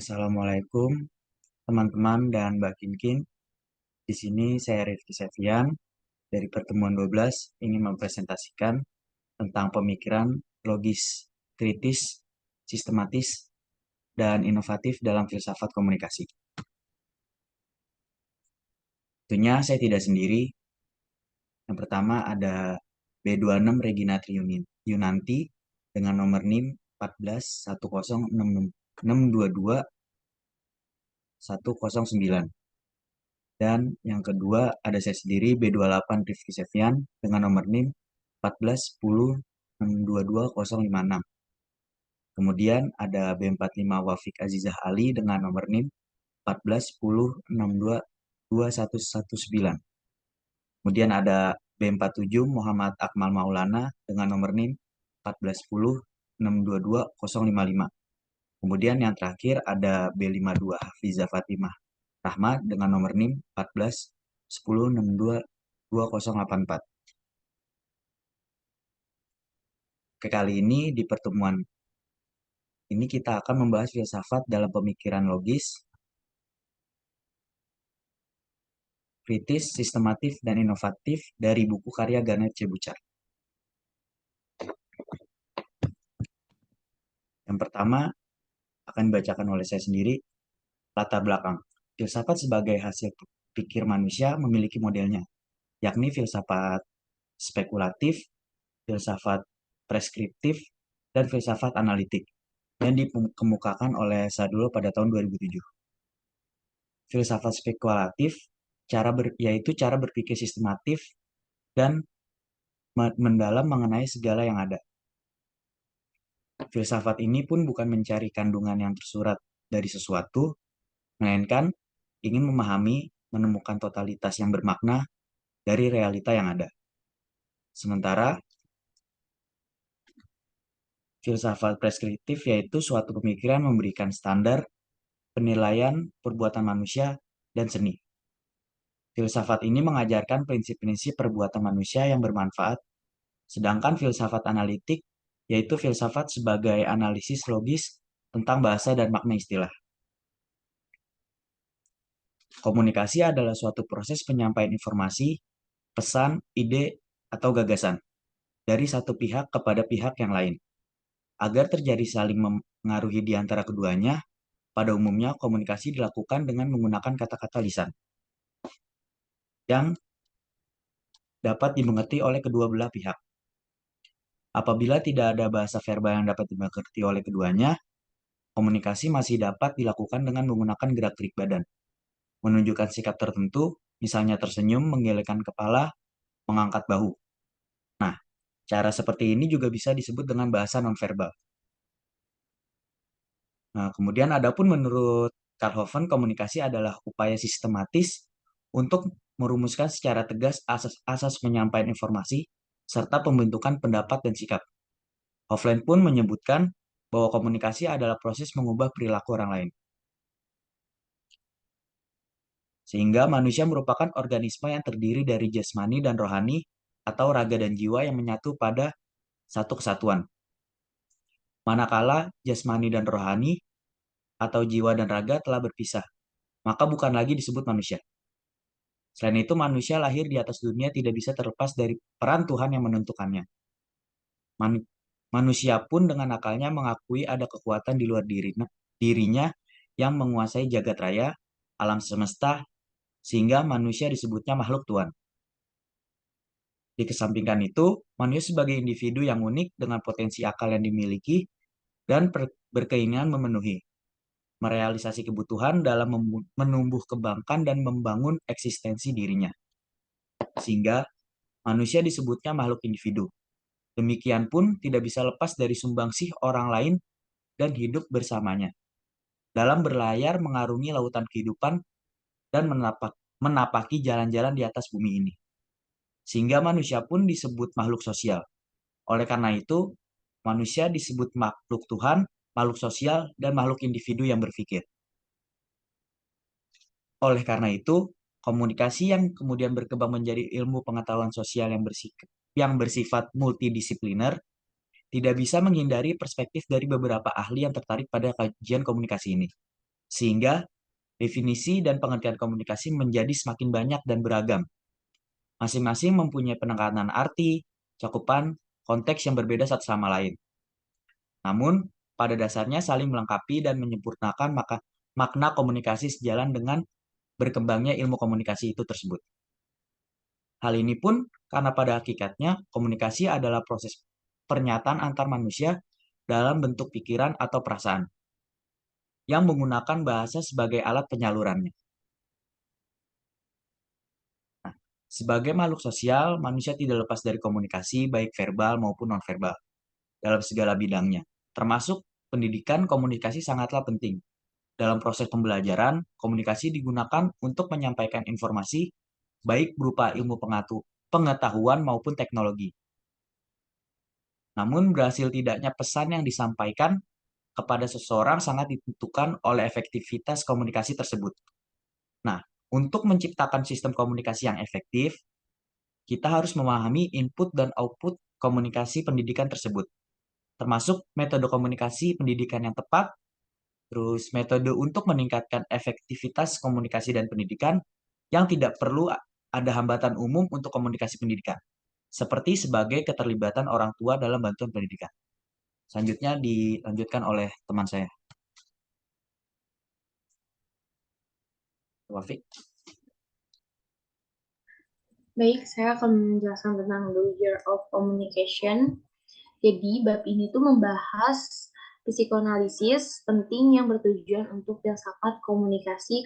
Assalamualaikum teman-teman dan Mbak Kinkin. Di sini saya Rifki Sevian dari pertemuan 12 ingin mempresentasikan tentang pemikiran logis, kritis, sistematis, dan inovatif dalam filsafat komunikasi. Tentunya saya tidak sendiri. Yang pertama ada B26 Regina Yunanti dengan nomor NIM 14 106622 109. Dan yang kedua ada saya sendiri B28 Rifki Sevian dengan nomor NIM 14 10 622 056. Kemudian ada B45 Wafik Azizah Ali dengan nomor NIM 14 10 622 2119. Kemudian ada B47 Muhammad Akmal Maulana dengan nomor NIM 14 10 622 055. Kemudian yang terakhir ada B52 Hafiza Fatimah Rahmat dengan nomor NIM 14 10 622 2084. Oke, kali ini di pertemuan ini kita akan membahas filsafat dalam pemikiran logis, kritis, sistematif, dan inovatif dari buku karya Garnet C. Buchar. Yang pertama akan dibacakan oleh saya sendiri, latar belakang. Filsafat sebagai hasil pikir manusia memiliki modelnya, yakni filsafat spekulatif, filsafat preskriptif, dan filsafat analitik yang dikemukakan oleh Sadulo pada tahun 2007. Filsafat spekulatif yaitu cara berpikir sistematif dan mendalam mengenai segala yang ada. Filsafat ini pun bukan mencari kandungan yang tersurat dari sesuatu, melainkan ingin memahami, menemukan totalitas yang bermakna dari realita yang ada. Sementara filsafat preskriptif yaitu suatu pemikiran memberikan standar penilaian perbuatan manusia dan seni. Filsafat ini mengajarkan prinsip-prinsip perbuatan manusia yang bermanfaat, sedangkan filsafat analitik yaitu filsafat sebagai analisis logis tentang bahasa dan makna istilah. Komunikasi adalah suatu proses penyampaian informasi, pesan, ide, atau gagasan dari satu pihak kepada pihak yang lain. Agar terjadi saling mengaruhi di antara keduanya, pada umumnya komunikasi dilakukan dengan menggunakan kata-kata lisan yang dapat dimengerti oleh kedua belah pihak. Apabila tidak ada bahasa verbal yang dapat dimengerti oleh keduanya, komunikasi masih dapat dilakukan dengan menggunakan gerak-gerik badan, menunjukkan sikap tertentu, misalnya tersenyum, menggelengkan kepala, mengangkat bahu. Nah, cara seperti ini juga bisa disebut dengan bahasa nonverbal. Nah, kemudian adapun menurut Karl Hoffen, komunikasi adalah upaya sistematis untuk merumuskan secara tegas asas-asas penyampaian informasi serta pembentukan pendapat dan sikap. Hoffman pun menyebutkan bahwa komunikasi adalah proses mengubah perilaku orang lain. Sehingga manusia merupakan organisme yang terdiri dari jasmani dan rohani atau raga dan jiwa yang menyatu pada satu kesatuan. Manakala jasmani dan rohani atau jiwa dan raga telah berpisah, maka bukan lagi disebut manusia. Selain itu, manusia lahir di atas dunia tidak bisa terlepas dari peran Tuhan yang menentukannya. Manusia pun dengan akalnya mengakui ada kekuatan di luar dirinya yang menguasai jagat raya, alam semesta, sehingga manusia disebutnya makhluk Tuhan. Dikesampingkan itu, manusia sebagai individu yang unik dengan potensi akal yang dimiliki dan berkeinginan memenuhi, merealisasi kebutuhan dalam menumbuh kembangkan dan membangun eksistensi dirinya. Sehingga manusia disebutnya makhluk individu. Demikian pun tidak bisa lepas dari sumbangsih orang lain dan hidup bersamanya. Dalam berlayar mengarungi lautan kehidupan dan menapaki jalan-jalan di atas bumi ini. Sehingga manusia pun disebut makhluk sosial. Oleh karena itu, manusia disebut makhluk Tuhan, makhluk sosial, dan makhluk individu yang berpikir. Oleh karena itu, komunikasi yang kemudian berkembang menjadi ilmu pengetahuan sosial yang bersifat multidisipliner tidak bisa menghindari perspektif dari beberapa ahli yang tertarik pada kajian komunikasi ini. sehingga definisi dan pengertian komunikasi menjadi semakin banyak dan beragam. Masing-masing mempunyai penekanan arti, cakupan, konteks yang berbeda satu sama lain. Namun, pada dasarnya saling melengkapi dan menyempurnakan makna komunikasi sejalan dengan berkembangnya ilmu komunikasi itu tersebut. Hal ini pun karena pada hakikatnya komunikasi adalah proses pernyataan antar manusia dalam bentuk pikiran atau perasaan yang menggunakan bahasa sebagai alat penyalurannya. Nah, sebagai makhluk sosial, manusia tidak lepas dari komunikasi baik verbal maupun nonverbal dalam segala bidangnya. Termasuk pendidikan, komunikasi sangatlah penting. Dalam proses pembelajaran, komunikasi digunakan untuk menyampaikan informasi baik berupa ilmu pengetahuan maupun teknologi. Namun berhasil tidaknya pesan yang disampaikan kepada seseorang sangat ditentukan oleh efektivitas komunikasi tersebut. Nah, untuk menciptakan sistem komunikasi yang efektif, kita harus memahami input dan output komunikasi pendidikan tersebut, termasuk metode komunikasi pendidikan yang tepat, terus metode untuk meningkatkan efektivitas komunikasi dan pendidikan yang tidak perlu ada hambatan umum untuk komunikasi pendidikan, seperti sebagai keterlibatan orang tua dalam bantuan pendidikan. Selanjutnya dilanjutkan oleh teman saya, Wafik. Baik, saya akan menjelaskan tentang the year of communication. Jadi, bab ini tuh membahas psikoanalisis penting yang bertujuan untuk filsafat komunikasi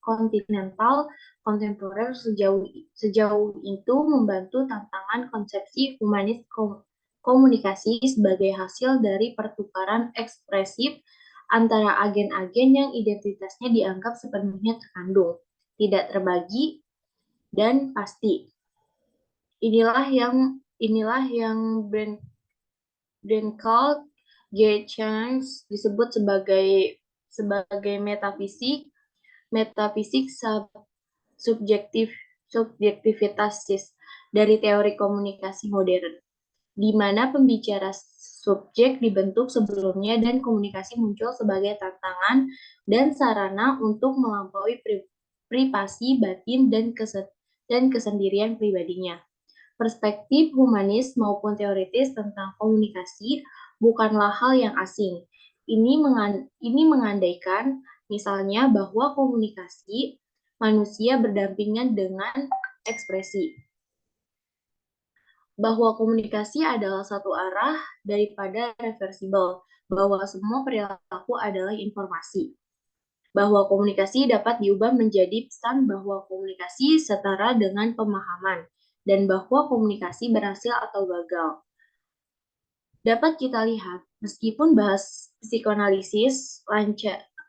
kontinental kontemporer sejauh itu membantu tantangan konsepsi humanis komunikasi sebagai hasil dari pertukaran ekspresif antara agen-agen yang identitasnya dianggap sepenuhnya terkandung, tidak terbagi, dan pasti. Inilah yang Brennkal G. Chance disebut sebagai metafisik subjektivitasis dari teori komunikasi modern, di mana pembicara subjek dibentuk sebelumnya dan komunikasi muncul sebagai tantangan dan sarana untuk melampaui privasi batin dan kesendirian pribadinya. Perspektif humanis maupun teoritis tentang komunikasi bukanlah hal yang asing. Ini mengandaikan misalnya bahwa komunikasi manusia berdampingan dengan ekspresi. Bahwa komunikasi adalah satu arah daripada reversibel, bahwa semua perilaku adalah informasi. Bahwa komunikasi dapat diubah menjadi pesan, bahwa komunikasi setara dengan pemahaman, dan bahwa komunikasi berhasil atau gagal. Dapat kita lihat, meskipun bahas psikoanalisis,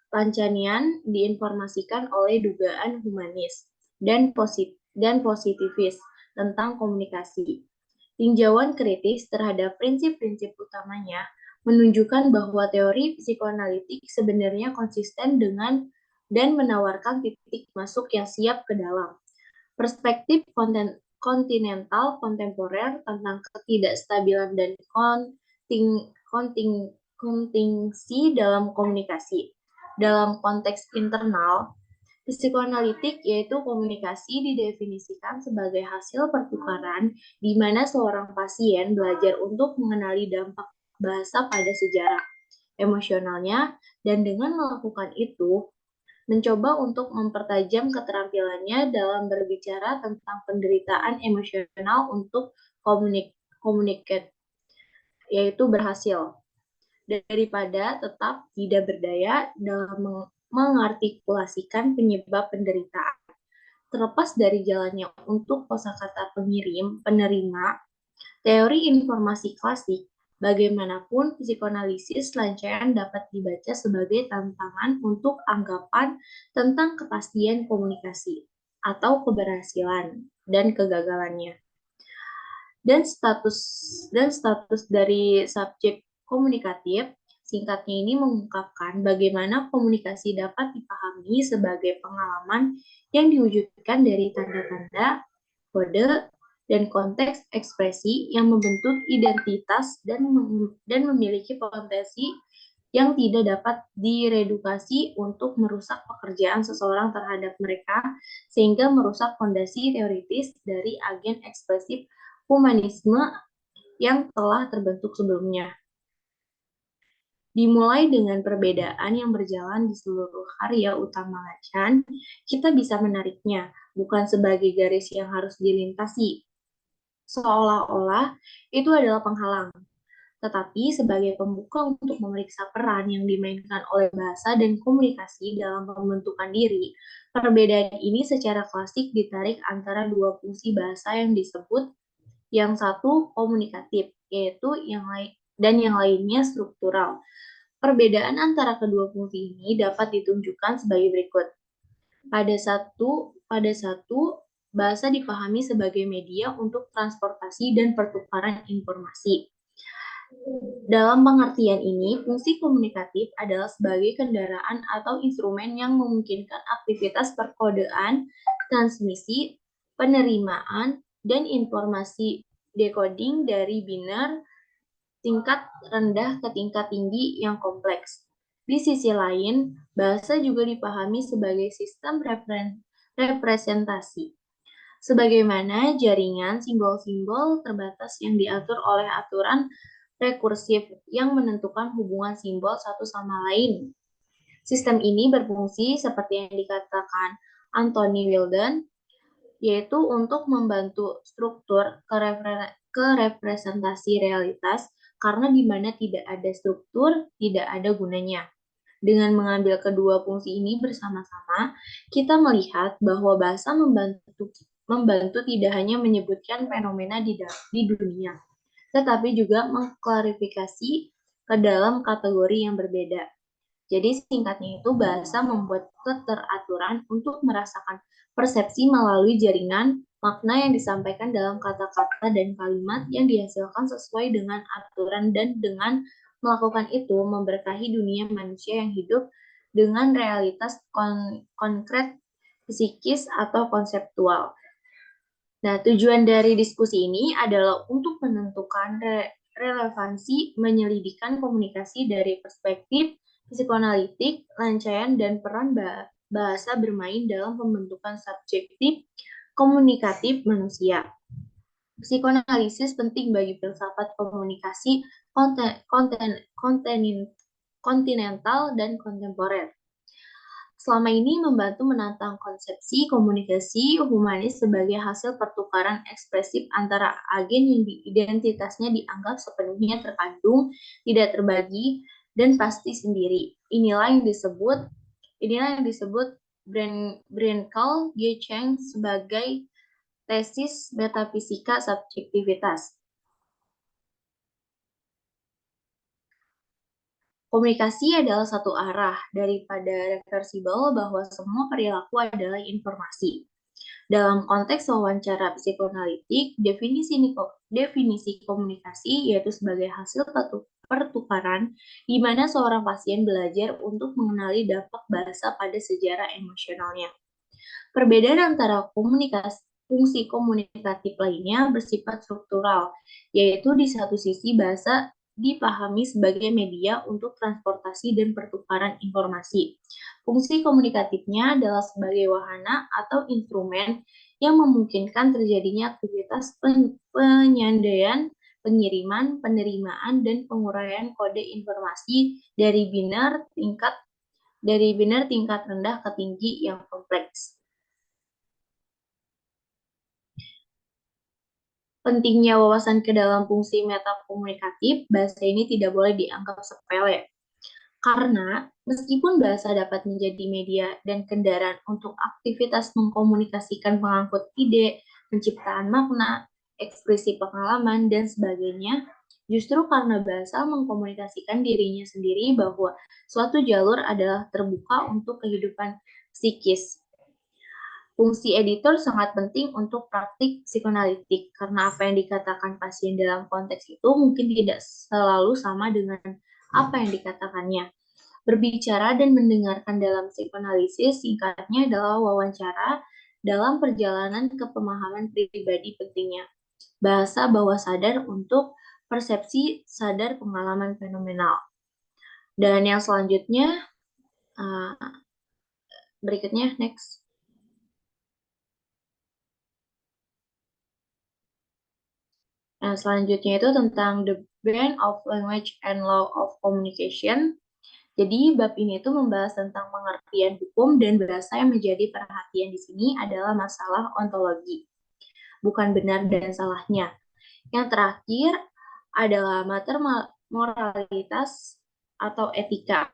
Lancanian diinformasikan oleh dugaan humanis dan positivis tentang komunikasi. Tinjauan kritis terhadap prinsip-prinsip utamanya menunjukkan bahwa teori psikoanalitik sebenarnya konsisten dengan dan menawarkan titik masuk yang siap ke dalam perspektif kontinental kontemporer tentang ketidakstabilan dan kontingsi dalam komunikasi. Dalam konteks internal, psikoanalitik yaitu komunikasi didefinisikan sebagai hasil pertukaran di mana seorang pasien belajar untuk mengenali dampak bahasa pada sejarah emosionalnya, dan dengan melakukan itu mencoba untuk mempertajam keterampilannya dalam berbicara tentang penderitaan emosional untuk komunikat, yaitu berhasil, daripada tetap tidak berdaya dalam mengartikulasikan penyebab penderitaan. Terlepas dari jalannya untuk kosakata penerima, teori informasi klasik, bagaimanapun psikoanalisis lancaran dapat dibaca sebagai tantangan untuk anggapan tentang kepastian komunikasi atau keberhasilan dan kegagalannya. Dan status dari subjek komunikatif singkatnya ini mengungkapkan bagaimana komunikasi dapat dipahami sebagai pengalaman yang diwujudkan dari tanda-tanda, kode, dan konteks ekspresi yang membentuk identitas dan memiliki potensi yang tidak dapat diredukasi untuk merusak pekerjaan seseorang terhadap mereka, sehingga merusak fondasi teoritis dari agen ekspresif humanisme yang telah terbentuk sebelumnya. Dimulai dengan perbedaan yang berjalan di seluruh karya utama Lacan, kita bisa menariknya, bukan sebagai garis yang harus dilintasi, seolah-olah itu adalah penghalang, tetapi sebagai pembuka untuk memeriksa peran yang dimainkan oleh bahasa dan komunikasi dalam pembentukan diri. Perbedaan ini secara klasik ditarik antara dua fungsi bahasa yang disebut yang satu komunikatif, yaitu yang lainnya struktural. Perbedaan antara kedua fungsi ini dapat ditunjukkan sebagai berikut. Pada satu, bahasa dipahami sebagai media untuk transportasi dan pertukaran informasi. Dalam pengertian ini, fungsi komunikatif adalah sebagai kendaraan atau instrumen yang memungkinkan aktivitas perkodean, transmisi, penerimaan, dan informasi decoding dari biner tingkat rendah ke tingkat tinggi yang kompleks. Di sisi lain, bahasa juga dipahami sebagai sistem representasi, sebagaimana jaringan simbol-simbol terbatas yang diatur oleh aturan rekursif yang menentukan hubungan simbol satu sama lain. Sistem ini berfungsi seperti yang dikatakan Anthony Wilden, yaitu untuk membantu struktur kerepresentasi realitas, karena di mana tidak ada struktur, tidak ada gunanya. Dengan mengambil kedua fungsi ini bersama-sama, kita melihat bahwa bahasa membantu tidak hanya menyebutkan fenomena di dunia, tetapi juga mengklarifikasi ke dalam kategori yang berbeda. Jadi singkatnya itu bahasa membuat keteraturan untuk merasakan persepsi melalui jaringan makna yang disampaikan dalam kata-kata dan kalimat yang dihasilkan sesuai dengan aturan, dan dengan melakukan itu memberkahi dunia manusia yang hidup dengan realitas konkret, psikis, atau konseptual. Nah, tujuan dari diskusi ini adalah untuk menentukan relevansi menyelidikkan komunikasi dari perspektif psikoanalitik, rangkaian, dan peran bahasa bermain dalam pembentukan subjektif komunikatif manusia. Psikoanalisis penting bagi filsafat komunikasi kontinental dan kontemporer. Selama ini membantu menantang konsepsi komunikasi humanis sebagai hasil pertukaran ekspresif antara agen yang identitasnya dianggap sepenuhnya terkandung, tidak terbagi, dan pasti sendiri. Inilah yang disebut Brankel G. Cheng sebagai tesis metafisika subjektivitas. Komunikasi adalah satu arah daripada reversibel bahwa semua perilaku adalah informasi. Dalam konteks wawancara psikoanalitik, definisi komunikasi yaitu sebagai hasil pertukaran di mana seorang pasien belajar untuk mengenali dampak bahasa pada sejarah emosionalnya. Perbedaan antara fungsi komunikatif lainnya bersifat struktural, yaitu di satu sisi bahasa dipahami sebagai media untuk transportasi dan pertukaran informasi. Fungsi komunikatifnya adalah sebagai wahana atau instrumen yang memungkinkan terjadinya aktivitas penyandaian, pengiriman, penerimaan, dan penguraian kode informasi dari biner tingkat rendah ke tinggi yang kompleks. Pentingnya wawasan ke dalam fungsi metakomunikatif, bahasa ini tidak boleh dianggap sepele. Karena meskipun bahasa dapat menjadi media dan kendaraan untuk aktivitas mengkomunikasikan pengangkut ide, penciptaan makna, ekspresi pengalaman, dan sebagainya, justru karena bahasa mengkomunikasikan dirinya sendiri bahwa suatu jalur adalah terbuka untuk kehidupan psikis. Fungsi editor sangat penting untuk praktik psikoanalitik, karena apa yang dikatakan pasien dalam konteks itu mungkin tidak selalu sama dengan apa yang dikatakannya. Berbicara dan mendengarkan dalam psikoanalisis singkatnya adalah wawancara dalam perjalanan ke pemahaman pribadi pentingnya. Bahasa bawah sadar untuk persepsi sadar pengalaman fenomenal. Dan yang selanjutnya, berikutnya, next. Nah, selanjutnya itu tentang the brain of language and law of communication. Jadi bab ini itu membahas tentang pengertian hukum dan bahasa. Yang menjadi perhatian di sini adalah masalah ontologi, bukan benar dan salahnya. Yang terakhir adalah moralitas atau etika.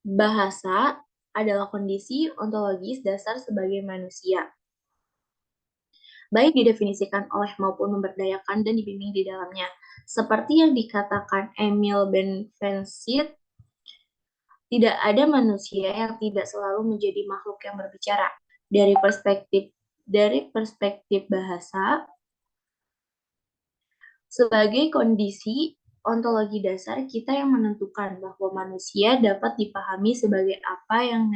Bahasa adalah kondisi ontologis dasar sebagai manusia, baik didefinisikan oleh maupun memberdayakan dan dibimbing di dalamnya. Seperti yang dikatakan Emil Benveniste, tidak ada manusia yang tidak selalu menjadi makhluk yang berbicara. Dari perspektif bahasa, sebagai kondisi ontologi dasar, kita yang menentukan bahwa manusia dapat dipahami sebagai apa yang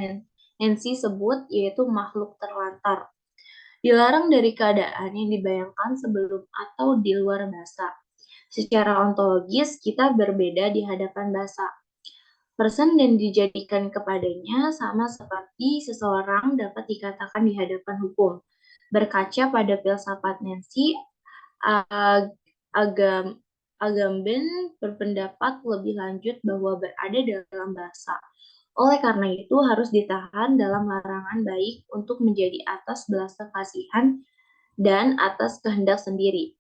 Nancy sebut yaitu makhluk terlantar, dilarang dari keadaan yang dibayangkan sebelum atau di luar bahasa. Secara ontologis, kita berbeda di hadapan bahasa. Person dan dijadikan kepadanya sama seperti seseorang dapat dikatakan di hadapan hukum. Berkaca pada filsafat Nancy, Agam Agamben berpendapat lebih lanjut bahwa berada dalam bahasa. Oleh karena itu harus ditahan dalam larangan baik untuk menjadi atas belas kasihan dan atas kehendak sendiri,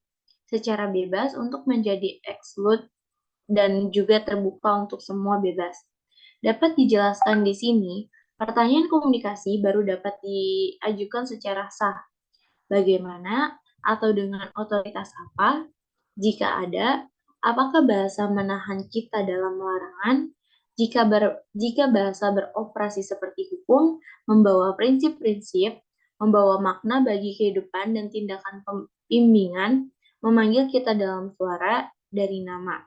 secara bebas untuk menjadi absolut dan juga terbuka untuk semua bebas. Dapat dijelaskan di sini, pertanyaan komunikasi baru dapat diajukan secara sah. Bagaimana atau dengan otoritas apa? Jika ada, apakah bahasa menahan kita dalam larangan? Jika bahasa beroperasi seperti hukum, membawa prinsip-prinsip, membawa makna bagi kehidupan dan tindakan pembimbingan, memanggil kita dalam suara dari nama.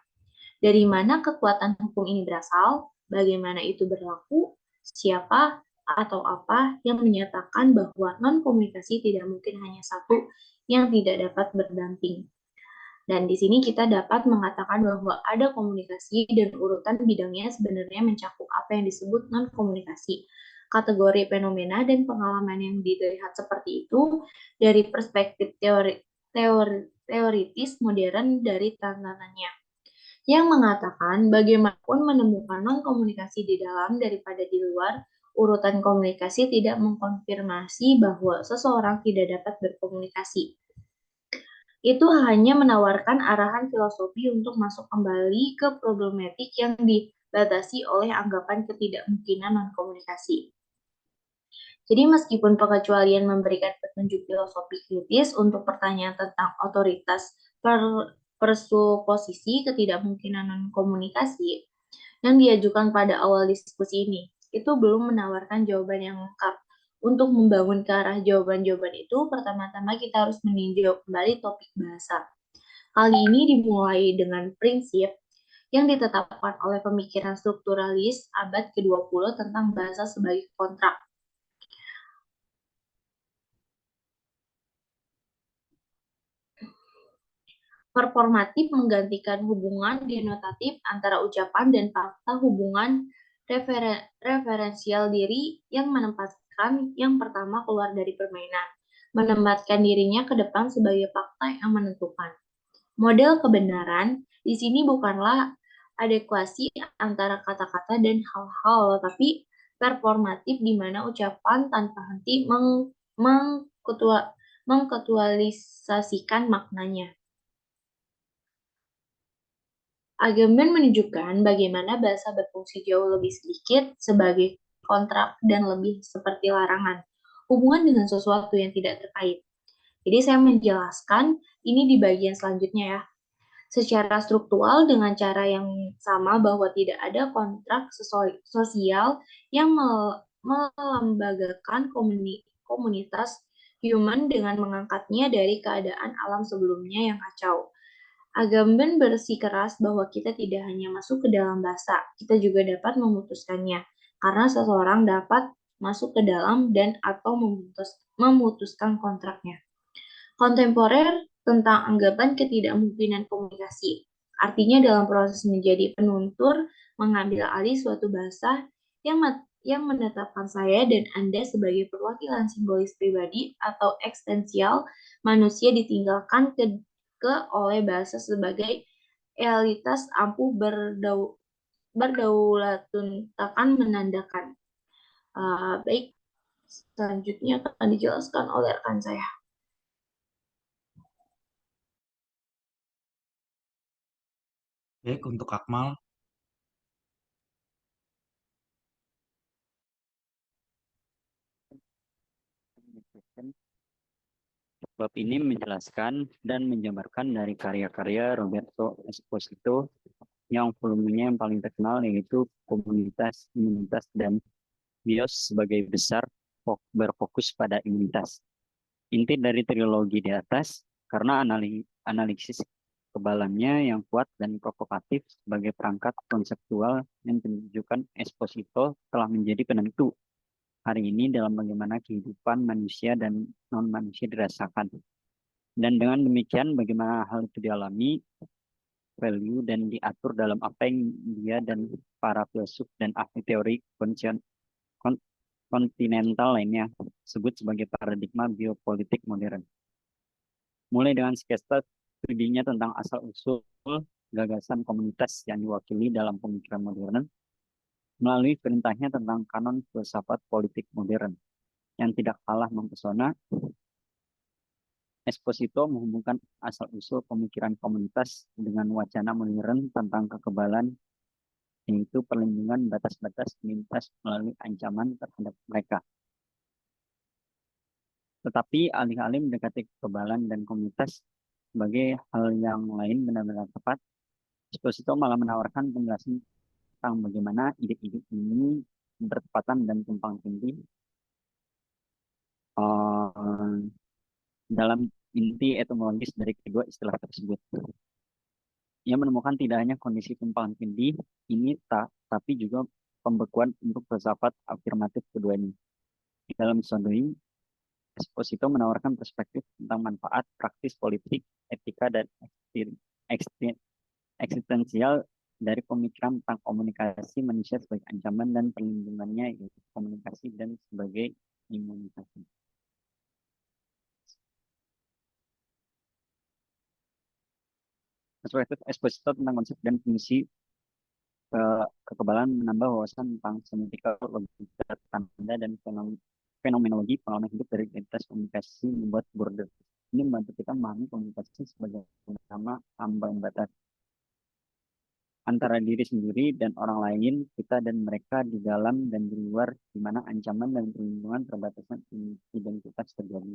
Dari mana kekuatan hukum ini berasal? Bagaimana itu berlaku? Siapa atau apa yang menyatakan bahwa non-komunikasi tidak mungkin hanya satu yang tidak dapat berdamping? Dan di sini kita dapat mengatakan bahwa ada komunikasi dan urutan bidangnya sebenarnya mencakup apa yang disebut non-komunikasi. Kategori fenomena dan pengalaman yang dilihat seperti itu dari perspektif teoritis modern dari tantangannya, yang mengatakan bagaimanapun menemukan non-komunikasi di dalam daripada di luar, urutan komunikasi tidak mengkonfirmasi bahwa seseorang tidak dapat berkomunikasi. Itu hanya menawarkan arahan filosofi untuk masuk kembali ke problematik yang dibatasi oleh anggapan ketidakmungkinan non-komunikasi. Jadi meskipun pengecualian memberikan petunjuk filosofi kritis untuk pertanyaan tentang otoritas persuposisi ketidakmungkinan non-komunikasi yang diajukan pada awal diskusi ini, itu belum menawarkan jawaban yang lengkap. Untuk membangun ke arah jawaban-jawaban itu, pertama-tama kita harus meninjau kembali topik bahasa. Kali ini dimulai dengan prinsip yang ditetapkan oleh pemikiran strukturalis abad ke-20 tentang bahasa sebagai kontrak. Performatif menggantikan hubungan denotatif antara ucapan dan fakta, hubungan referensial diri yang menempatkan yang pertama keluar dari permainan, menempatkan dirinya ke depan sebagai fakta yang menentukan. Model kebenaran di sini bukanlah adekuasi antara kata-kata dan hal-hal, tapi performatif di mana ucapan tanpa henti mengketualisasikan maknanya. Agamben menunjukkan bagaimana bahasa berfungsi jauh lebih sedikit sebagai kontrak dan lebih seperti larangan, hubungan dengan sesuatu yang tidak terkait. Jadi saya menjelaskan ini di bagian selanjutnya ya. Secara struktural dengan cara yang sama bahwa tidak ada kontrak sosial yang melembagakan komunitas human dengan mengangkatnya dari keadaan alam sebelumnya yang kacau. Agamben bersikeras bahwa kita tidak hanya masuk ke dalam bahasa, kita juga dapat memutuskannya, karena seseorang dapat masuk ke dalam dan atau memutuskan kontraknya. Kontemporer tentang anggapan ketidakmungkinan komunikasi. Artinya dalam proses menjadi penuntur, mengambil alih suatu bahasa yang menetapkan saya dan Anda sebagai perwakilan simbolis pribadi atau eksistensial manusia ditinggalkan ke oleh bahasa sebagai realitas ampuh berdaulatun takkan menandakan. Baik, selanjutnya akan dijelaskan oleh rekan saya. Baik, untuk Akmal. Bab ini menjelaskan dan menjabarkan dari karya-karya Roberto Esposito yang volumenya yang paling terkenal yaitu Komunitas, Imunitas, dan Bios sebagai besar berfokus pada imunitas. Inti dari trilogi di atas, karena analisis kebalannya yang kuat dan provokatif sebagai perangkat konseptual yang menunjukkan Esposito telah menjadi penentu hari ini dalam bagaimana kehidupan manusia dan non-manusia dirasakan. Dan dengan demikian bagaimana hal itu dialami, value dan diatur dalam apa yang dia dan para filsuf dan ahli teori kontinental lainnya sebut sebagai paradigma biopolitik modern. Mulai dengan sketsa studinya tentang asal-usul gagasan komunitas yang diwakili dalam pemikiran modern, melalui perintahnya tentang kanon filsafat politik modern yang tidak kalah mempesona. Esposito menghubungkan asal-usul pemikiran komunitas dengan wacana modern tentang kekebalan, yaitu perlindungan batas-batas komunitas melalui ancaman terhadap mereka. Tetapi alih-alih mendekati kekebalan dan komunitas sebagai hal yang lain benar-benar tepat, Esposito malah menawarkan penjelasan tentang bagaimana ide-ide ini bertepatan dan tumpang tindih dalam inti etimologis dari kedua istilah tersebut. Ia menemukan tidak hanya kondisi tumpang tindih ini tapi juga pembekuan untuk filsafat afirmatif keduanya. Dalam Sondoi, Esposito menawarkan perspektif tentang manfaat praktis politik, etika, dan eksistensial dari pemikiran tentang komunikasi manusia sebagai ancaman dan perlindungannya, yaitu komunikasi dan sebagai imunisasi. Perspektif Esposito tentang konsep dan fungsi kekebalan menambah wawasan tentang semiotika, logika, tanda, dan fenomenologi pengalaman hidup dari identitas komunikasi membuat border. Ini membantu kita memahami komunikasi sebagai nama ambang batas antara diri sendiri dan orang lain, kita dan mereka di dalam dan di luar, di mana ancaman dan perlindungan perbatasan identitas terjadi.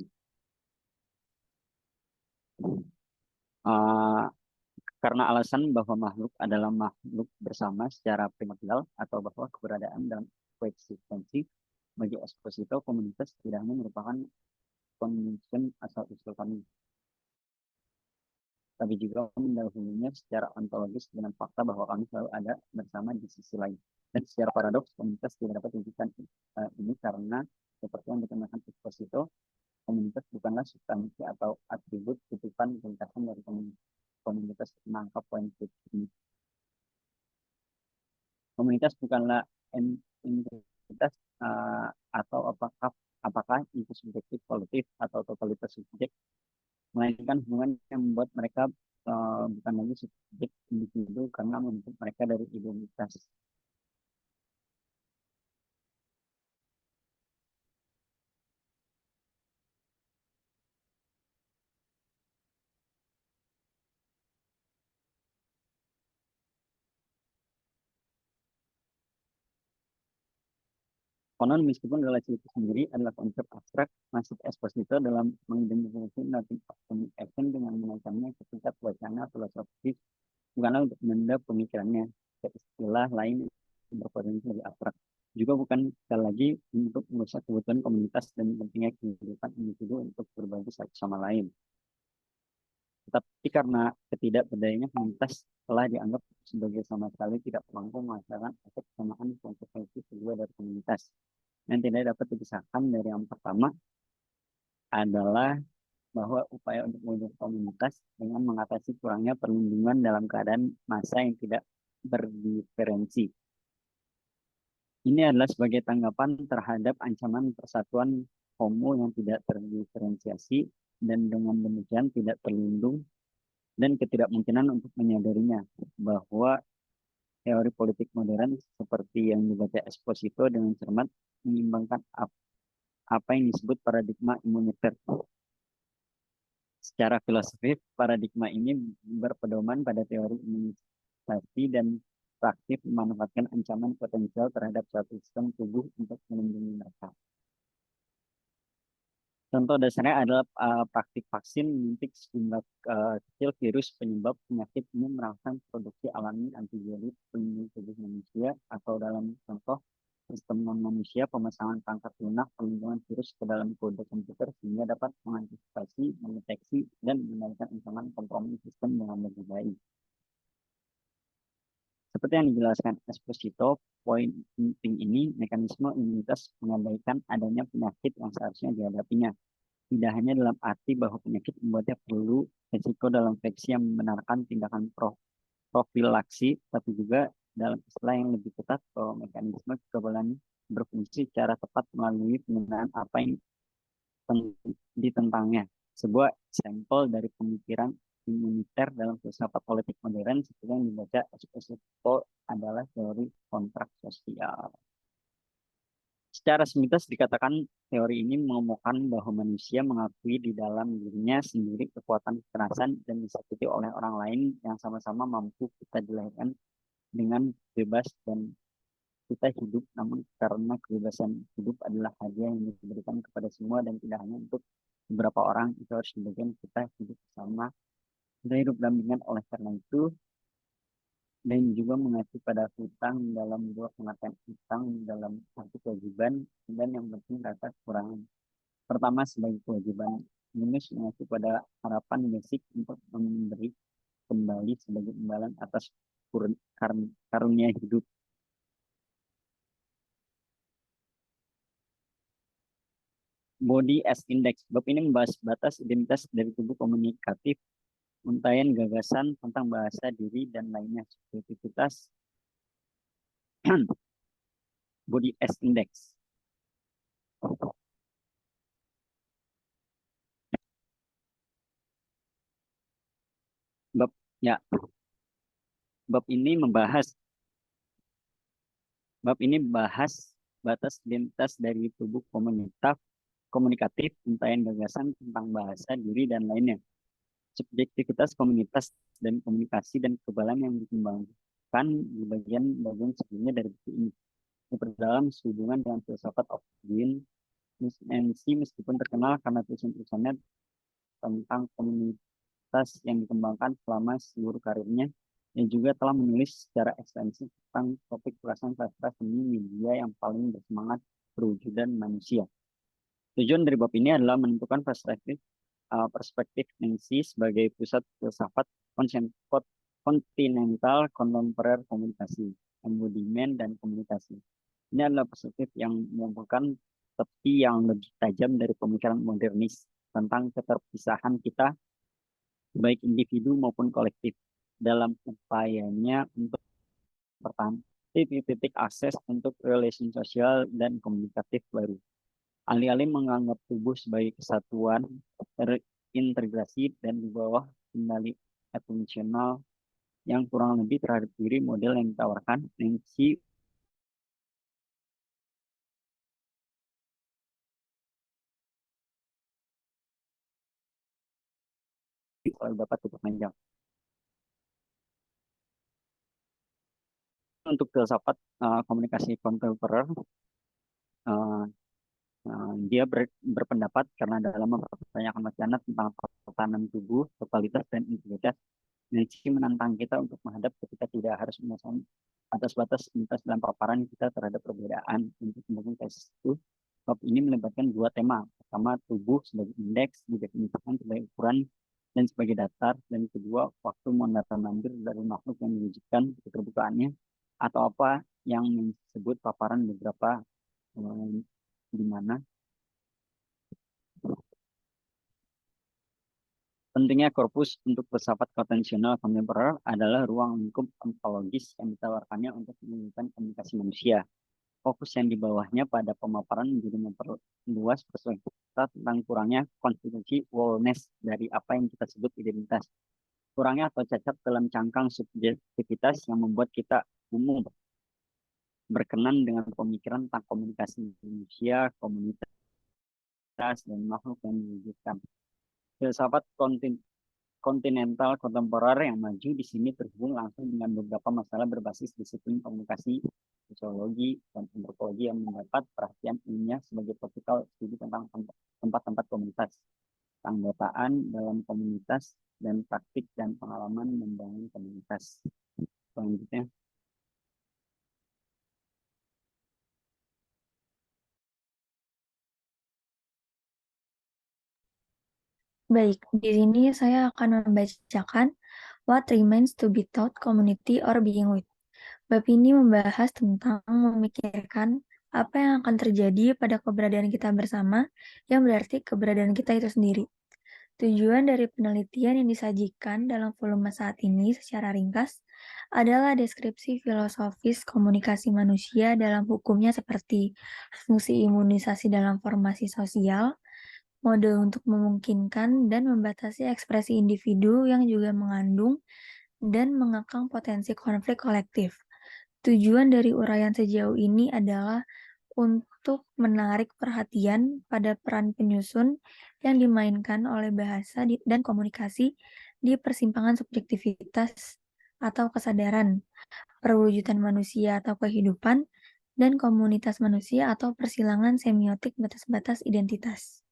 Karena alasan bahwa makhluk adalah makhluk bersama secara primordial atau bahwa keberadaan dalam koeksistensi bagi Esposito komunitas tidak hanya merupakan convention asal-usul kami, tapi juga mendahulunya secara ontologis dengan fakta bahwa kami selalu ada bersama di sisi lain. Dan secara paradoks, komunitas tidak dapat wujudkan ini karena seperti yang dikenakan Esposito, komunitas bukanlah substansi atau atribut titipan ringkasan dari komunitas menangkap poin ini. Komunitas bukanlah entitas atau apakah itu subjektif kolektif atau totalitas subjek, melainkan hubungan yang membuat mereka bukan lagi subjek individu karena membentuk mereka dari identitas. Konon meskipun relasi itu sendiri adalah konsep abstrak, masuk Esposito dalam mengidentifikasi nothing action dengan menaikannya ke tingkat wacana filosofis bukanlah untuk menunda pemikirannya ke istilah lain yang berpotensi lebih abstrak. Juga bukan sekali lagi untuk merusak kebutuhan komunitas dan pentingnya kehidupan individu untuk berbagi satu sama lain. Tetapi karena ketidakberdayanya komunitas telah dianggap sebagai sama sekali tidak mampu menghasilkan efek kesamaan konsekuensi kedua dari komunitas. Yang tidak dapat dipisahkan dari yang pertama adalah bahwa upaya untuk membentuk komunitas dengan mengatasi kurangnya perlindungan dalam keadaan massa yang tidak berdiferensi. Ini adalah sebagai tanggapan terhadap ancaman persatuan homo yang tidak terdiferensiasi dan dengan demikian tidak terlindung dan ketidakmungkinan untuk menyadarinya bahwa teori politik modern seperti yang dibaca Esposito dengan cermat menyimbangkan apa yang disebut paradigma imuniter. Secara filosofis, paradigma ini berpedoman pada teori imunisasi dan praktik memanfaatkan ancaman potensial terhadap suatu sistem tubuh untuk melindungi mereka. Contoh dasarnya adalah praktik vaksin menyuntik sejumlah kecil virus penyebab penyakit ini merangsang produksi alami antibodi pelindung tubuh manusia, atau dalam contoh sistem non-manusia pemasangan perangkat lunak perlindungan virus ke dalam kode komputer sehingga dapat mengantisipasi, mendeteksi, dan mengendalikan ancaman kompromi sistem dengan lebih baik. Seperti yang dijelaskan Esposito, poin penting ini mekanisme imunitas mengabaikan adanya penyakit yang seharusnya dihadapinya. Tidak hanya dalam arti bahwa penyakit membuatnya perlu risiko dalam infeksi yang membenarkan tindakan profilaksi, tapi juga dalam istilah yang lebih ketat bahwa mekanisme kekebalan berfungsi secara tepat melalui penggunaan apa yang ditentangnya. Sebuah sampel dari pemikiran imuniter dalam filsafat politik modern seperti yang dibaca Esposito adalah teori kontrak sosial. Secara sepintas dikatakan teori ini mengemukakan bahwa manusia mengakui di dalam dirinya sendiri kekuatan kekerasan dan disakiti oleh orang lain yang sama-sama mampu kita dilahirkan dengan bebas dan kita hidup, namun karena kebebasan hidup adalah hadiah yang diberikan kepada semua dan tidak hanya untuk beberapa orang, itu harus dibagian kita hidup bersama, kita hidup dampingan. Oleh karena itu, dan juga mengacu pada hutang dalam dua pengertian hutang dalam arti kewajiban dan yang penting rasa kekurangan. Pertama sebagai kewajiban, minus mengacu pada harapan basic untuk memberi kembali sebagai imbalan atas karunia hidup. Body as index. Bab ini membahas batas identitas dari tubuh komunikatif, untaian gagasan tentang bahasa diri dan lainnya. Subjektivitas body as index. Bab ya. Bab ini bahas batas identitas dari tubuh komunikatif, untaian gagasan tentang bahasa diri dan lainnya. Subjektivitas komunitas dan komunikasi dan kekebalan yang dikembangkan di bagian-bagian sebelumnya dari buku ini. Berdalam hubungan dengan filsafat of being, Miss Nancy meskipun terkenal karena tulisan-tulisannya tentang komunitas yang dikembangkan selama seluruh karirnya, yang juga telah menulis secara ekstensif tentang topik perasaan sastra seni media yang paling bersemangat perwujudan manusia. Tujuan dari bab ini adalah menentukan perspektif Nancy sebagai pusat filsafat kontinental kontemporer komunikasi, embodiment, dan komunikasi. Ini adalah perspektif yang mengumpulkan tepi yang lebih tajam dari pemikiran modernis tentang keterpisahan kita, baik individu maupun kolektif, dalam upayanya untuk pertahanan titik-titik akses untuk relasi sosial dan komunikatif baru. Alih-alih menganggap tubuh sebagai kesatuan terintegrasi dan di bawah kendali atensional yang kurang lebih terhadap diri, model yang ditawarkan Nancy oleh Bapak cukup panjang. Untuk filsafat komunikasi kontemporer, dia berpendapat karena dalam mempertanyakan wacana tentang pertahanan tubuh, totalitas, dan integritas, Nancy menantang kita untuk menghadap ketika tidak harus memesan batas-batas lintas dalam paparan kita terhadap perbedaan. Untuk mendukung tesis itu, bab ini melibatkan dua tema. Pertama, tubuh sebagai indeks didefinisikan sebagai ukuran dan sebagai datar, dan kedua, waktu mondar-mandir dari makhluk yang diwujudkan keterbukaannya, atau apa yang disebut paparan beberapa di mana Pentingnya korpus untuk filsafat konvensional kontemporer adalah ruang lingkup ontologis yang ditawarkannya untuk mengembangkan komunikasi manusia. Fokus yang di bawahnya pada pemaparan menjadi memperluas perspektif kita tentang kurangnya konstitusi wellness dari apa yang kita sebut identitas. Kurangnya atau cacat dalam cangkang subjektivitas yang membuat kita umum berkenan dengan pemikiran tentang komunikasi manusia, komunitas, dan makhluk yang diwujudkan. Filsafat kontinental kontemporer yang maju di sini terhubung langsung dengan beberapa masalah berbasis disiplin komunikasi, sosiologi, dan antropologi yang mendapat perhatian ilmiah sebagai topikal studi tentang tempat-tempat komunitas, keanggotaan dalam komunitas, dan praktik dan pengalaman membangun komunitas. Selanjutnya, Baik, di sini saya akan membacakan What Remains to be Taught Community or Being With. Bab ini membahas tentang memikirkan apa yang akan terjadi pada keberadaan kita bersama, yang berarti keberadaan kita itu sendiri. Tujuan dari penelitian yang disajikan dalam volume saat ini secara ringkas adalah deskripsi filosofis komunikasi manusia dalam hukumnya seperti fungsi imunisasi dalam formasi sosial, mode untuk memungkinkan dan membatasi ekspresi individu yang juga mengandung dan mengekang potensi konflik kolektif. Tujuan dari uraian sejauh ini adalah untuk menarik perhatian pada peran penyusun yang dimainkan oleh bahasa dan komunikasi di persimpangan subjektivitas atau kesadaran, perwujudan manusia atau kehidupan, dan komunitas manusia atau persilangan semiotik batas-batas identitas.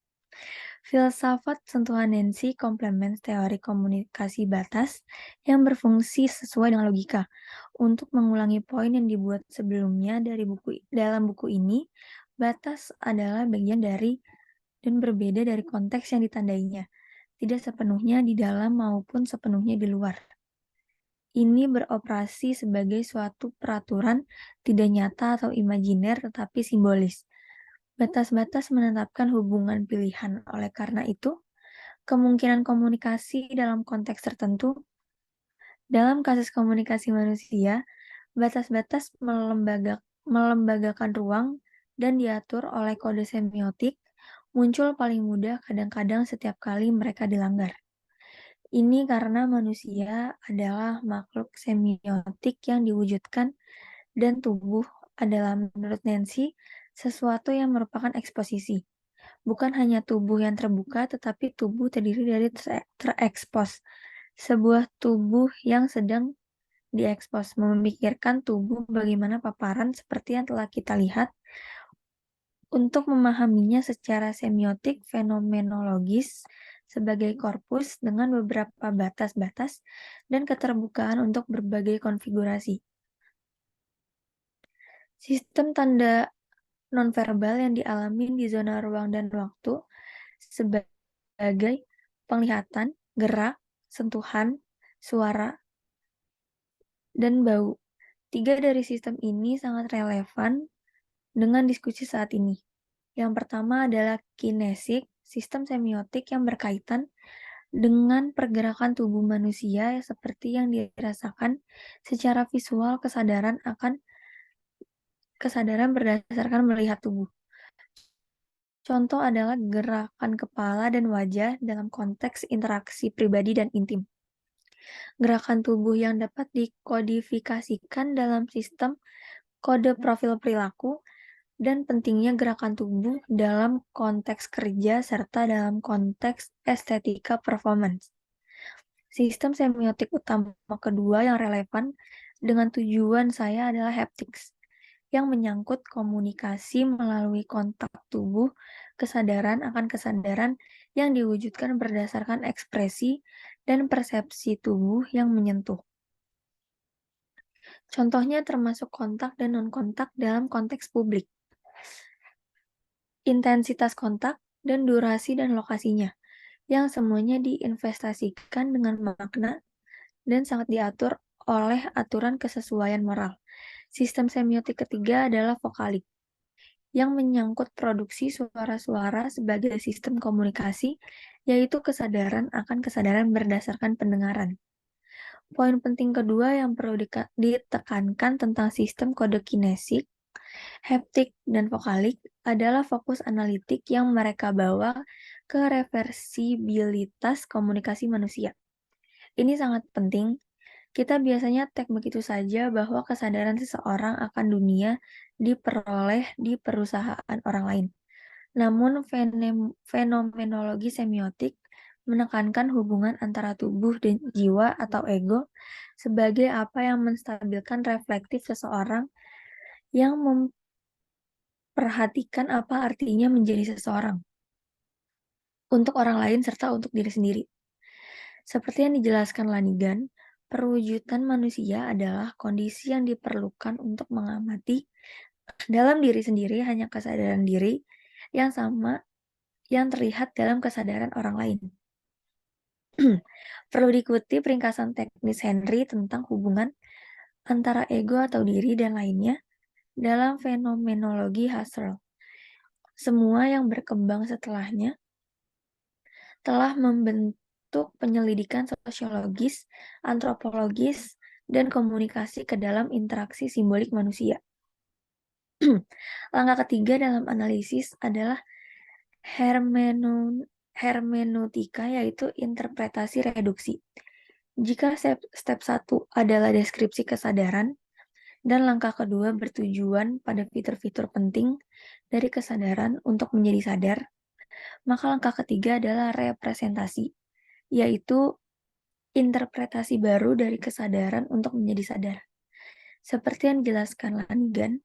Filsafat sentuhan Nancy komplements teori komunikasi batas yang berfungsi sesuai dengan logika. Untuk mengulangi poin yang dibuat sebelumnya dalam buku ini, batas adalah bagian dari dan berbeda dari konteks yang ditandainya, tidak sepenuhnya di dalam maupun sepenuhnya di luar. Ini beroperasi sebagai suatu peraturan tidak nyata atau imajiner tetapi simbolis. Batas-batas menetapkan hubungan pilihan. Oleh karena itu, kemungkinan komunikasi dalam konteks tertentu, dalam kasus komunikasi manusia, batas-batas melembagakan ruang dan diatur oleh kode semiotik muncul paling mudah kadang-kadang setiap kali mereka dilanggar. Ini karena manusia adalah makhluk semiotik yang diwujudkan dan tubuh adalah menurut Nancy sesuatu yang merupakan eksposisi. Bukan hanya tubuh yang terbuka, tetapi tubuh terdiri dari terekspos. Sebuah tubuh yang sedang diekspos, memikirkan tubuh bagaimana paparan seperti yang telah kita lihat. Untuk memahaminya secara semiotik fenomenologis sebagai korpus dengan beberapa batas-batas dan keterbukaan untuk berbagai konfigurasi. Sistem tanda nonverbal yang dialami di zona ruang dan waktu sebagai penglihatan, gerak, sentuhan, suara, dan bau. 3 dari sistem ini sangat relevan dengan diskusi saat ini. Yang pertama adalah kinesik, sistem semiotik yang berkaitan dengan pergerakan tubuh manusia seperti yang dirasakan secara visual kesadaran berdasarkan melihat tubuh. Contoh adalah gerakan kepala dan wajah dalam konteks interaksi pribadi dan intim. Gerakan tubuh yang dapat dikodifikasikan dalam sistem kode profil perilaku, dan pentingnya gerakan tubuh dalam konteks kerja serta dalam konteks estetika performance. Sistem semiotik utama kedua yang relevan dengan tujuan saya adalah haptics, yang menyangkut komunikasi melalui kontak tubuh, kesadaran akan kesadaran yang diwujudkan berdasarkan ekspresi dan persepsi tubuh yang menyentuh. Contohnya termasuk kontak dan non-kontak dalam konteks publik, intensitas kontak, dan durasi dan lokasinya, yang semuanya diinvestasikan dengan makna dan sangat diatur oleh aturan kesesuaian moral. Sistem semiotik ketiga adalah vokalik, yang menyangkut produksi suara-suara sebagai sistem komunikasi yaitu kesadaran akan kesadaran berdasarkan pendengaran. Poin penting kedua yang perlu ditekankan tentang sistem kode kinesik, haptik, dan vokalik adalah fokus analitik yang mereka bawa ke reversibilitas komunikasi manusia. Ini sangat penting. Kita biasanya tag begitu saja bahwa kesadaran seseorang akan dunia diperoleh di perusahaan orang lain. Namun fenomenologi semiotik menekankan hubungan antara tubuh dan jiwa atau ego sebagai apa yang menstabilkan reflektif seseorang yang memperhatikan apa artinya menjadi seseorang untuk orang lain serta untuk diri sendiri. Seperti yang dijelaskan Lanigan, perwujudan manusia adalah kondisi yang diperlukan untuk mengamati dalam diri sendiri hanya kesadaran diri yang sama yang terlihat dalam kesadaran orang lain. Perlu dikutip ringkasan teknis Henry tentang hubungan antara ego atau diri dan lainnya dalam fenomenologi Husserl. Semua yang berkembang setelahnya telah membentuk penyelidikan sosiologis, antropologis, dan komunikasi ke dalam interaksi simbolik manusia. Langkah ketiga dalam analisis adalah hermeneutika, yaitu interpretasi reduksi. Jika step 1 adalah deskripsi kesadaran, dan langkah kedua bertujuan pada fitur-fitur penting dari kesadaran untuk menjadi sadar, maka langkah ketiga adalah representasi, yaitu interpretasi baru dari kesadaran untuk menjadi sadar. Seperti yang dijelaskan Lanigan,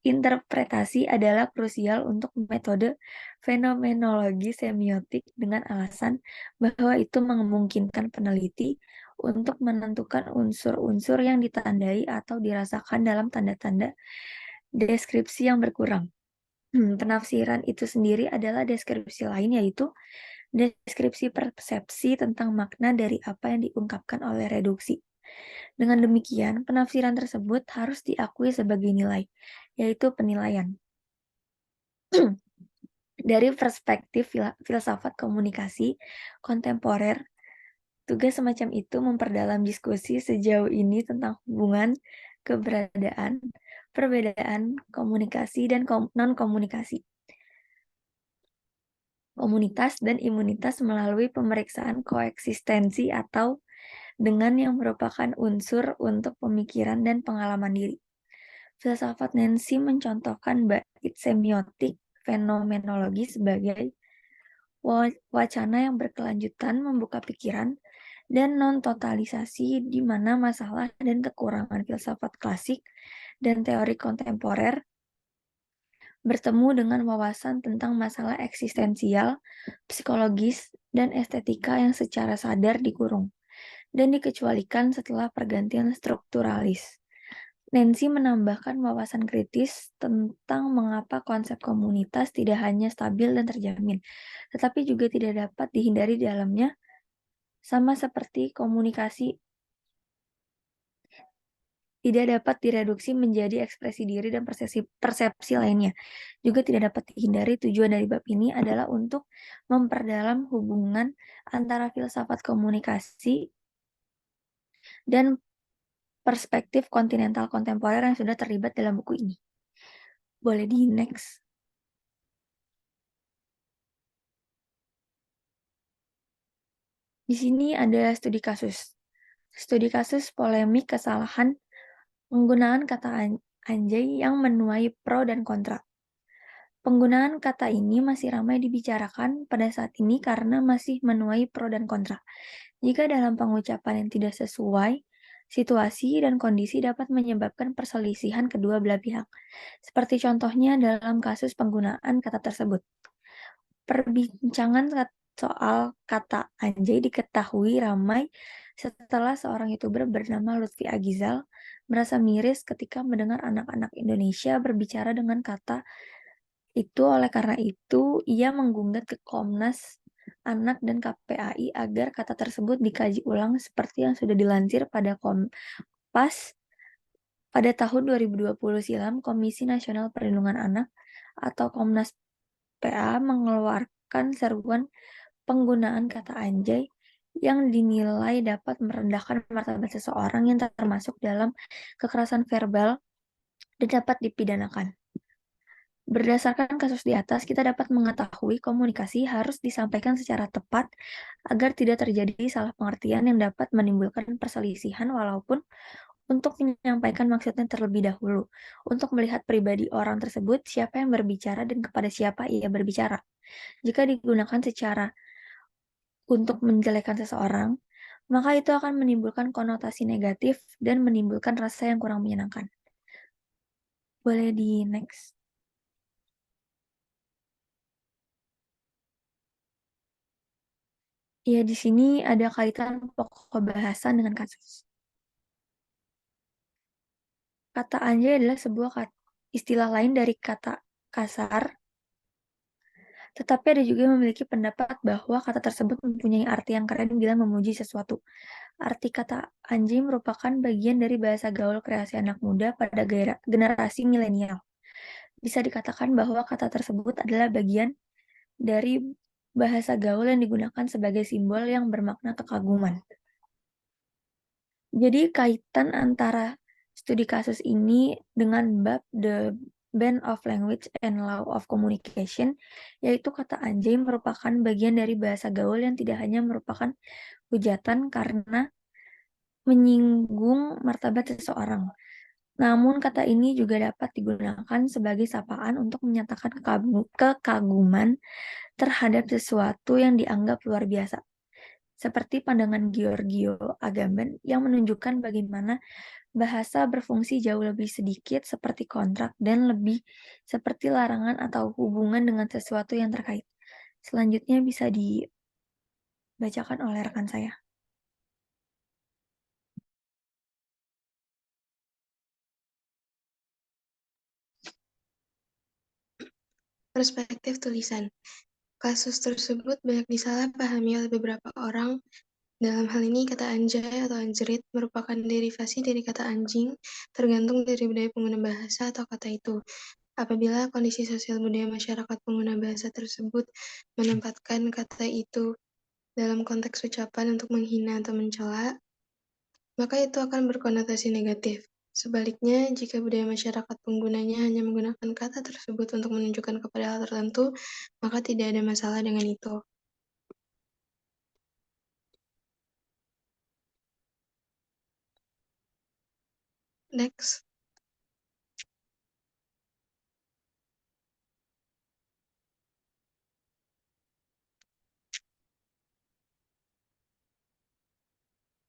interpretasi adalah krusial untuk metode fenomenologi semiotik dengan alasan bahwa itu memungkinkan peneliti untuk menentukan unsur-unsur yang ditandai atau dirasakan dalam tanda-tanda deskripsi yang berkurang. Penafsiran itu sendiri adalah deskripsi lain, yaitu deskripsi persepsi tentang makna dari apa yang diungkapkan oleh reduksi. Dengan demikian, penafsiran tersebut harus diakui sebagai nilai, yaitu penilaian. Dari perspektif filsafat komunikasi kontemporer, tugas semacam itu memperdalam diskusi sejauh ini tentang hubungan, keberadaan, perbedaan, komunikasi, dan non-komunikasi, komunitas dan imunitas melalui pemeriksaan koeksistensi atau dengan yang merupakan unsur untuk pemikiran dan pengalaman diri. Filsafat Nancy mencontohkan bait semiotik fenomenologi sebagai wacana yang berkelanjutan membuka pikiran dan non-totalisasi di mana masalah dan kekurangan filsafat klasik dan teori kontemporer bertemu dengan wawasan tentang masalah eksistensial, psikologis, dan estetika yang secara sadar dikurung dan dikecualikan setelah pergantian strukturalis. Nancy menambahkan wawasan kritis tentang mengapa konsep komunitas tidak hanya stabil dan terjamin, tetapi juga tidak dapat dihindari di dalamnya, sama seperti komunikasi tidak dapat direduksi menjadi ekspresi diri dan persepsi lainnya. Juga tidak dapat dihindari. Tujuan dari bab ini adalah untuk memperdalam hubungan antara filsafat komunikasi dan perspektif kontinental kontemporer yang sudah terlibat dalam buku ini. Boleh di next. Di sini ada studi kasus. Studi kasus polemik kesalahan penggunaan kata anjay yang menuai pro dan kontra. Penggunaan kata ini masih ramai dibicarakan pada saat ini karena masih menuai pro dan kontra. Jika dalam pengucapan yang tidak sesuai, situasi dan kondisi dapat menyebabkan perselisihan kedua belah pihak. Seperti contohnya dalam kasus penggunaan kata tersebut. Perbincangan soal kata anjay diketahui ramai setelah seorang YouTuber bernama Lutfi Agizal merasa miris ketika mendengar anak-anak Indonesia berbicara dengan kata itu. Oleh karena itu, ia menggugat ke Komnas Anak dan KPAI agar kata tersebut dikaji ulang seperti yang sudah dilansir pada Kompas pada tahun 2020 silam. Komisi Nasional Perlindungan Anak atau Komnas PA melakukan seruan penggunaan kata anjay yang dinilai dapat merendahkan martabat seseorang yang termasuk dalam kekerasan verbal dan dapat dipidanakan. Berdasarkan kasus di atas, kita dapat mengetahui komunikasi harus disampaikan secara tepat agar tidak terjadi salah pengertian yang dapat menimbulkan perselisihan walaupun untuk menyampaikan maksudnya terlebih dahulu, untuk melihat pribadi orang tersebut, siapa yang berbicara dan kepada siapa ia berbicara. Jika digunakan secara untuk menjelekkan seseorang, maka itu akan menimbulkan konotasi negatif dan menimbulkan rasa yang kurang menyenangkan. Boleh di next. Ya, di sini ada kaitan pokok bahasan dengan kasus. Kata anjay adalah sebuah istilah lain dari kata kasar, tetapi ada juga yang memiliki pendapat bahwa kata tersebut mempunyai arti yang keren bila memuji sesuatu. Arti kata anjay merupakan bagian dari bahasa gaul kreasi anak muda pada generasi milenial. Bisa dikatakan bahwa kata tersebut adalah bagian dari bahasa gaul yang digunakan sebagai simbol yang bermakna kekaguman. Jadi kaitan antara studi kasus ini dengan bab The Band of Language and Law of Communication, yaitu kata anjay merupakan bagian dari bahasa gaul yang tidak hanya merupakan hujatan karena menyinggung martabat seseorang. Namun kata ini juga dapat digunakan sebagai sapaan untuk menyatakan kekaguman terhadap sesuatu yang dianggap luar biasa. Seperti pandangan Giorgio Agamben yang menunjukkan bagaimana bahasa berfungsi jauh lebih sedikit seperti kontrak dan lebih seperti larangan atau hubungan dengan sesuatu yang terkait. Selanjutnya bisa dibacakan oleh rekan saya. Perspektif tulisan. Kasus tersebut banyak disalahpahami oleh beberapa orang. Dalam hal ini, kata anjay atau anjrit merupakan derivasi dari kata anjing, tergantung dari budaya pengguna bahasa atau kata itu. Apabila kondisi sosial budaya masyarakat pengguna bahasa tersebut menempatkan kata itu dalam konteks ucapan untuk menghina atau mencela, maka itu akan berkonotasi negatif. Sebaliknya, jika budaya masyarakat penggunanya hanya menggunakan kata tersebut untuk menunjukkan kepada hal tertentu, maka tidak ada masalah dengan itu. Next.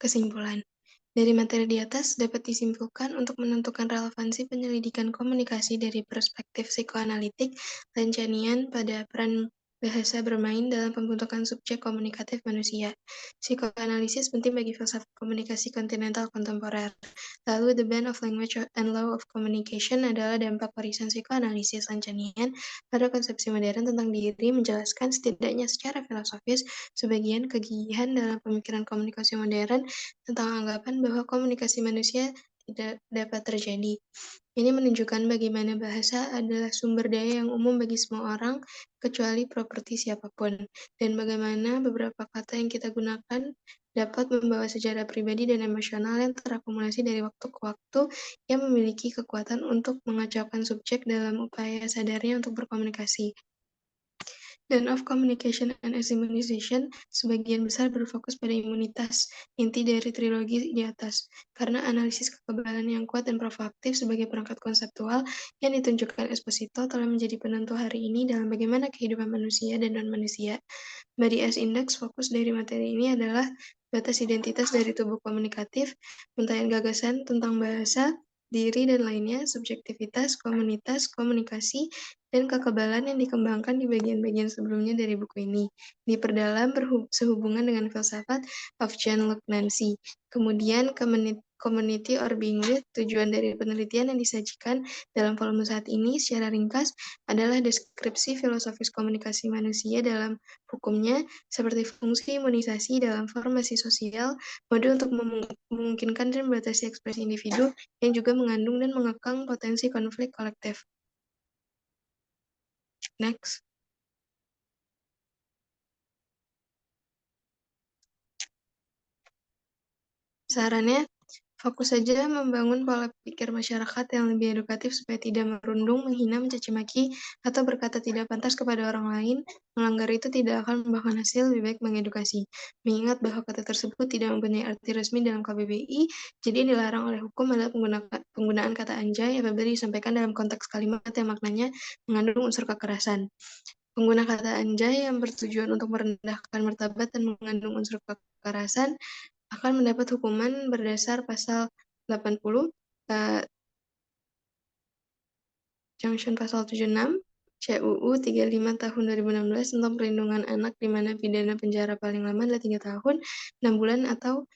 Kesimpulan. Dari materi di atas dapat disimpulkan untuk menentukan relevansi penyelidikan komunikasi dari perspektif psikoanalitik, Lancanian pada peran bahasa bermain dalam pembentukan subjek komunikatif manusia. Psikoanalisis penting bagi filsafat komunikasi kontinental kontemporer. Lalu, The Band of Language and Law of Communication adalah dampak warisan psikoanalisis Lancanian pada konsepsi modern tentang diri, menjelaskan setidaknya secara filosofis sebagian kegigihan dalam pemikiran komunikasi modern tentang anggapan bahwa komunikasi manusia tidak dapat terjadi. Ini menunjukkan bagaimana bahasa adalah sumber daya yang umum bagi semua orang, kecuali properti siapapun, dan bagaimana beberapa kata yang kita gunakan dapat membawa sejarah pribadi dan emosional yang terakumulasi dari waktu ke waktu yang memiliki kekuatan untuk mengacaukan subjek dalam upaya sadarnya untuk berkomunikasi. Dan of Communication and Immunization sebagian besar berfokus pada imunitas, inti dari trilogi di atas, karena analisis kekebalan yang kuat dan provokatif sebagai perangkat konseptual yang ditunjukkan Esposito telah menjadi penentu hari ini dalam bagaimana kehidupan manusia dan non-manusia. Body as Index fokus dari materi ini adalah batas identitas dari tubuh komunikatif, pencapaian gagasan tentang bahasa, diri dan lainnya, subjektivitas, komunitas, komunikasi, dan kekebalan yang dikembangkan di bagian-bagian sebelumnya dari buku ini, diperdalam sehubungan dengan filsafat of Jean-Luc Nancy. Kemudian, Community or Being With, tujuan dari penelitian yang disajikan dalam volume saat ini secara ringkas adalah deskripsi filosofis komunikasi manusia dalam hukumnya, seperti fungsi imunisasi dalam formasi sosial, mode untuk memungkinkan dan membatasi ekspresi individu, yang juga mengandung dan mengekang potensi konflik kolektif. Next. Sarannya, fokus saja membangun pola pikir masyarakat yang lebih edukatif supaya tidak merundung, menghina, mencaci maki, atau berkata tidak pantas kepada orang lain. Melanggar itu tidak akan membawakan hasil, lebih baik mengedukasi. Mengingat bahwa kata tersebut tidak mempunyai arti resmi dalam KBBI, jadi dilarang oleh hukum adalah penggunaan kata anjay apabila disampaikan dalam konteks kalimat yang maknanya mengandung unsur kekerasan. Pengguna kata anjay yang bertujuan untuk merendahkan martabat dan mengandung unsur kekerasan akan mendapat hukuman berdasar pasal 80, Junction pasal 76, CUU 35 tahun 2016 tentang perlindungan anak di mana pidana penjara paling lama adalah 3 tahun, 6 bulan atau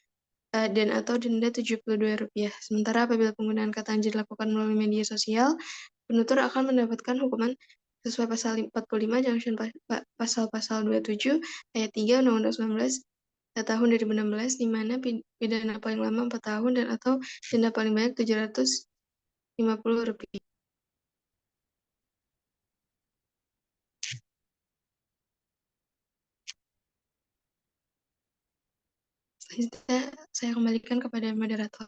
denda Rp72. Sementara apabila penggunaan kata anjay dilakukan melalui media sosial, penutur akan mendapatkan hukuman sesuai pasal 45 Junction pasal 27 ayat 3 Undang-Undang 19 tahun 2016 di mana pidana paling lama 4 tahun dan atau denda paling banyak Rp750. Selanjutnya saya kembalikan kepada moderator.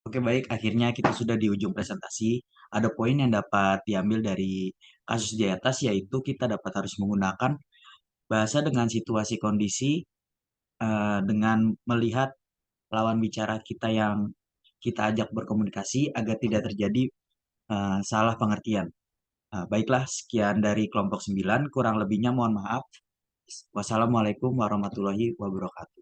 Oke, baik. Akhirnya kita sudah di ujung presentasi. Ada poin yang dapat diambil dari kasus di atas, yaitu kita dapat harus menggunakan bahasa dengan situasi kondisi, dengan melihat lawan bicara kita yang kita ajak berkomunikasi agar tidak terjadi salah pengertian. Baiklah, sekian dari kelompok 9. Kurang lebihnya mohon maaf. Wassalamualaikum warahmatullahi wabarakatuh.